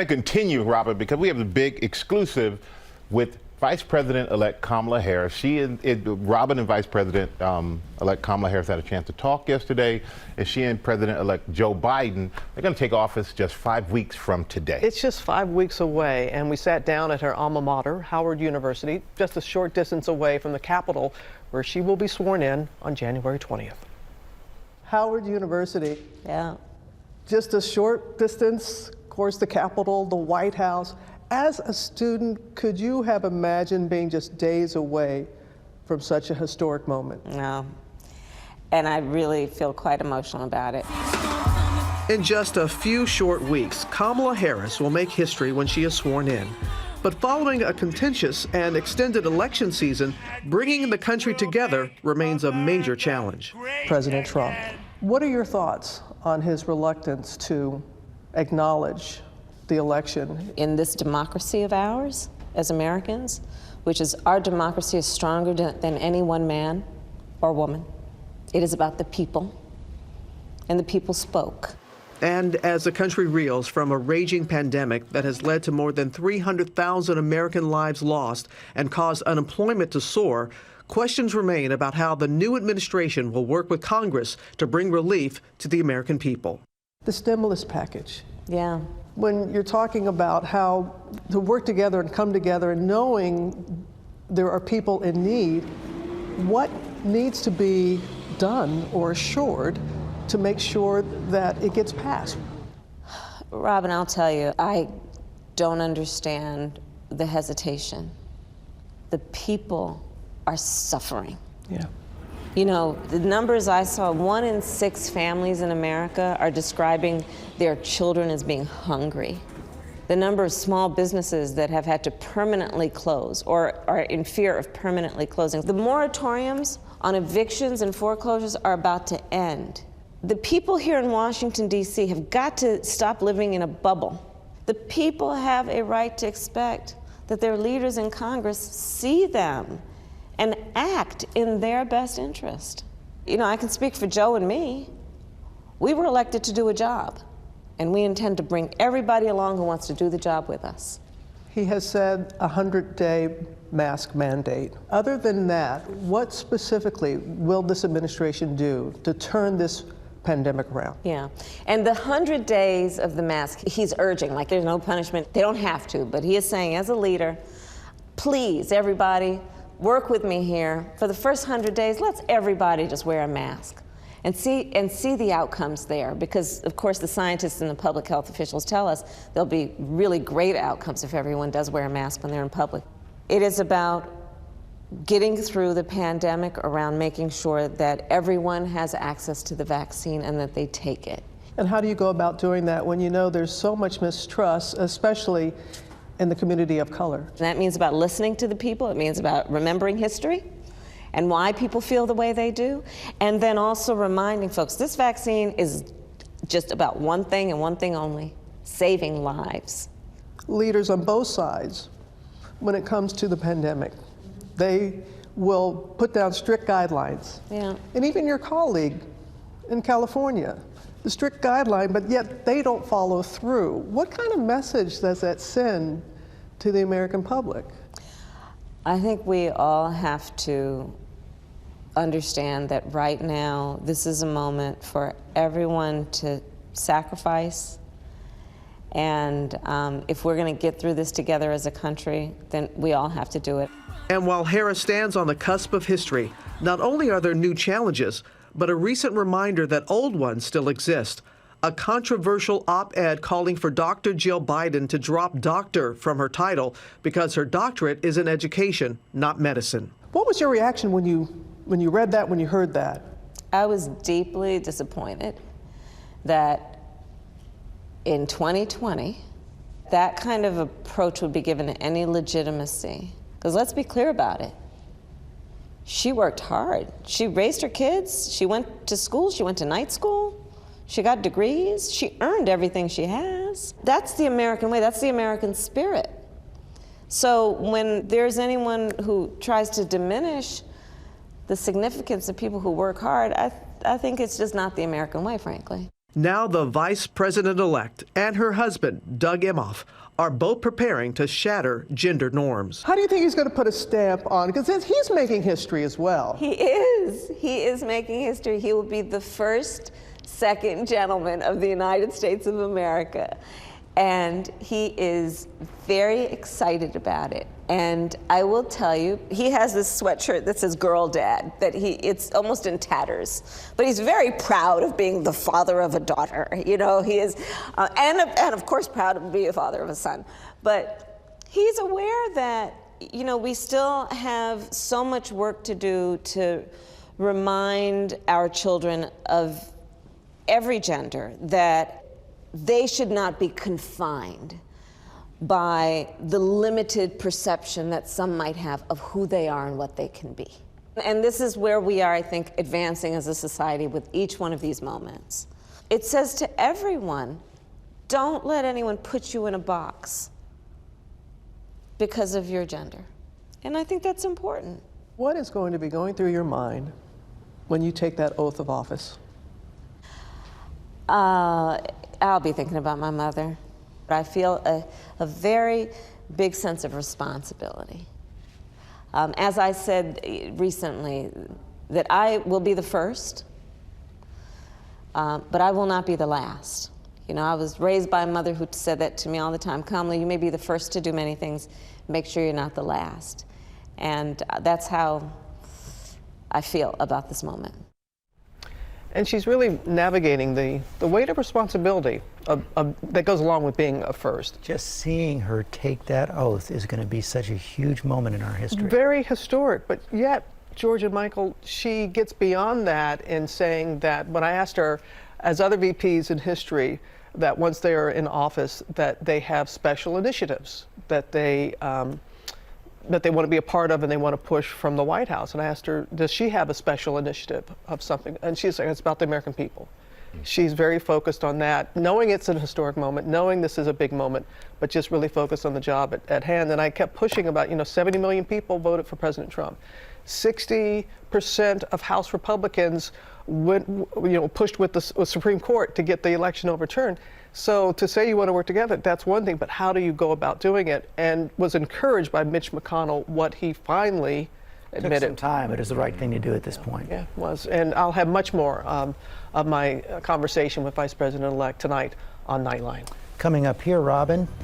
to continue, Robert, because we have a big exclusive with Vice President-elect Kamala Harris. Robin and Vice President-elect Kamala Harris had a chance to talk yesterday, and she and President-elect Joe Biden, they're going to take office just 5 weeks from today. It's just 5 weeks away, and we sat down at her alma mater, Howard University, just a short distance away from the Capitol, where she will be sworn in on January 20th. Howard University. Yeah. Just a short distance, of course, the Capitol, the White House. As a student, could you have imagined being just days away from such a historic moment? No. And I really feel quite emotional about it. In just a few short weeks, Kamala Harris will make history when she is sworn in. But following a contentious and extended election season, bringing the country together remains a major challenge. President Trump, what are your thoughts on his reluctance to acknowledge the election? In this democracy of ours, as Americans, which is our democracy is stronger than any one man or woman. It is about the people, and the people spoke. And as the country reels from a raging pandemic that has led to more than 300,000 American lives lost and caused unemployment to soar, questions remain about how the new administration will work with Congress to bring relief to the American people. The stimulus package. Yeah. When you're talking about how to work together and come together and knowing there are people in need, what needs to be done or assured to make sure that it gets passed? Robin, I'll tell you, I don't understand the hesitation. The people are suffering. Yeah. You know, the numbers I saw, 1 in 6 families in America are describing their children as being hungry. The number of small businesses that have had to permanently close or are in fear of permanently closing. The moratoriums on evictions and foreclosures are about to end. The people here in Washington, D.C. have got to stop living in a bubble. The people have a right to expect that their leaders in Congress see them and act in their best interest. You know, I can speak for Joe and me. We were elected to do a job, and we intend to bring everybody along who wants to do the job with us. He has said a 100-day mask mandate. Other than that, what specifically will this administration do to turn this pandemic around? Yeah, and the 100 days of the mask, he's urging, like there's no punishment. They don't have to, but he is saying as a leader, please, everybody, work with me here. For the first 100 days, let's everybody just wear a mask and see the outcomes there, because of course the scientists and the public health officials tell us there'll be really great outcomes if everyone does wear a mask when they're in public. It is about getting through the pandemic around making sure that everyone has access to the vaccine and that they take it. And how do you go about doing that when you know there's so much mistrust, especially in the community of color? That means about listening to the people. It means about remembering history and why people feel the way they do. And then also reminding folks, this vaccine is just about one thing and one thing only: saving lives. Leaders on both sides, when it comes to the pandemic, they will put down strict guidelines. Yeah. And even your colleague in California, the strict guideline, but yet they don't follow through. What kind of message does that send to the American public? I think we all have to understand that right now, this is a moment for everyone to sacrifice. And if we're going to get through this together as a country, then we all have to do it. And while Harris stands on the cusp of history, not only are there new challenges, but a recent reminder that old ones still exist. A controversial op-ed calling for Dr. Jill Biden to drop doctor from her title because her doctorate is in education, not medicine. What was your reaction when you read that, when you heard that? I was deeply disappointed that in 2020, that kind of approach would be given any legitimacy. Because let's be clear about it. She worked hard. She raised her kids. She went to school. She went to night school. She got degrees. She earned everything she has. That's the American way. That's the American spirit. So when there's anyone who tries to diminish the significance of people who work hard, I think it's just not the American way, frankly. Now the vice president-elect and her husband, Doug Emhoff, are both preparing to shatter gender norms. How do you think he's going to put a stamp on? Because he's making history as well. He is. He is making history. He will be the first second gentleman of the United States of America. And he is very excited about it. And I will tell you, he has this sweatshirt that says "Girl Dad," that it's almost in tatters. But he's very proud of being the father of a daughter. You know, he is, and of course proud to be a father of a son. But he's aware that, you know, we still have so much work to do to remind our children of every gender that they should not be confined by the limited perception that some might have of who they are and what they can be. And this is where we are, I think, advancing as a society with each one of these moments. It says to everyone, don't let anyone put you in a box because of your gender. And I think that's important. What is going to be going through your mind when you take that oath of office? I'll be thinking about my mother. I feel a very big sense of responsibility. As I said recently, that I will be the first, but I will not be the last. You know, I was raised by a mother who said that to me all the time. Kamala, you may be the first to do many things, make sure you're not the last. And that's how I feel about this moment. And she's really navigating the weight of responsibility that goes along with being a first. Just seeing her take that oath is going to be such a huge moment in our history. Very historic, but yet, George and Michael, she gets beyond that in saying that when I asked her, as other VPs in history, that once they are in office, that they have special initiatives that they want to be a part of and they want to push from the White House. And I asked her, does she have a special initiative of something? And she's like, it's about the American people. She's very focused on that, knowing it's an historic moment, knowing this is a big moment, but just really focused on the job at hand. And I kept pushing about, 70 million people voted for President Trump. 60% of House Republicans pushed with the Supreme Court to get the election overturned. So to say you want to work together, that's one thing, but how do you go about doing it? And was encouraged by Mitch McConnell, what he finally admitted. Took some time, but it's the right thing to do at this point. Yeah, it was. And I'll have much more of my conversation with Vice President-elect tonight on Nightline. Coming up here, Robin,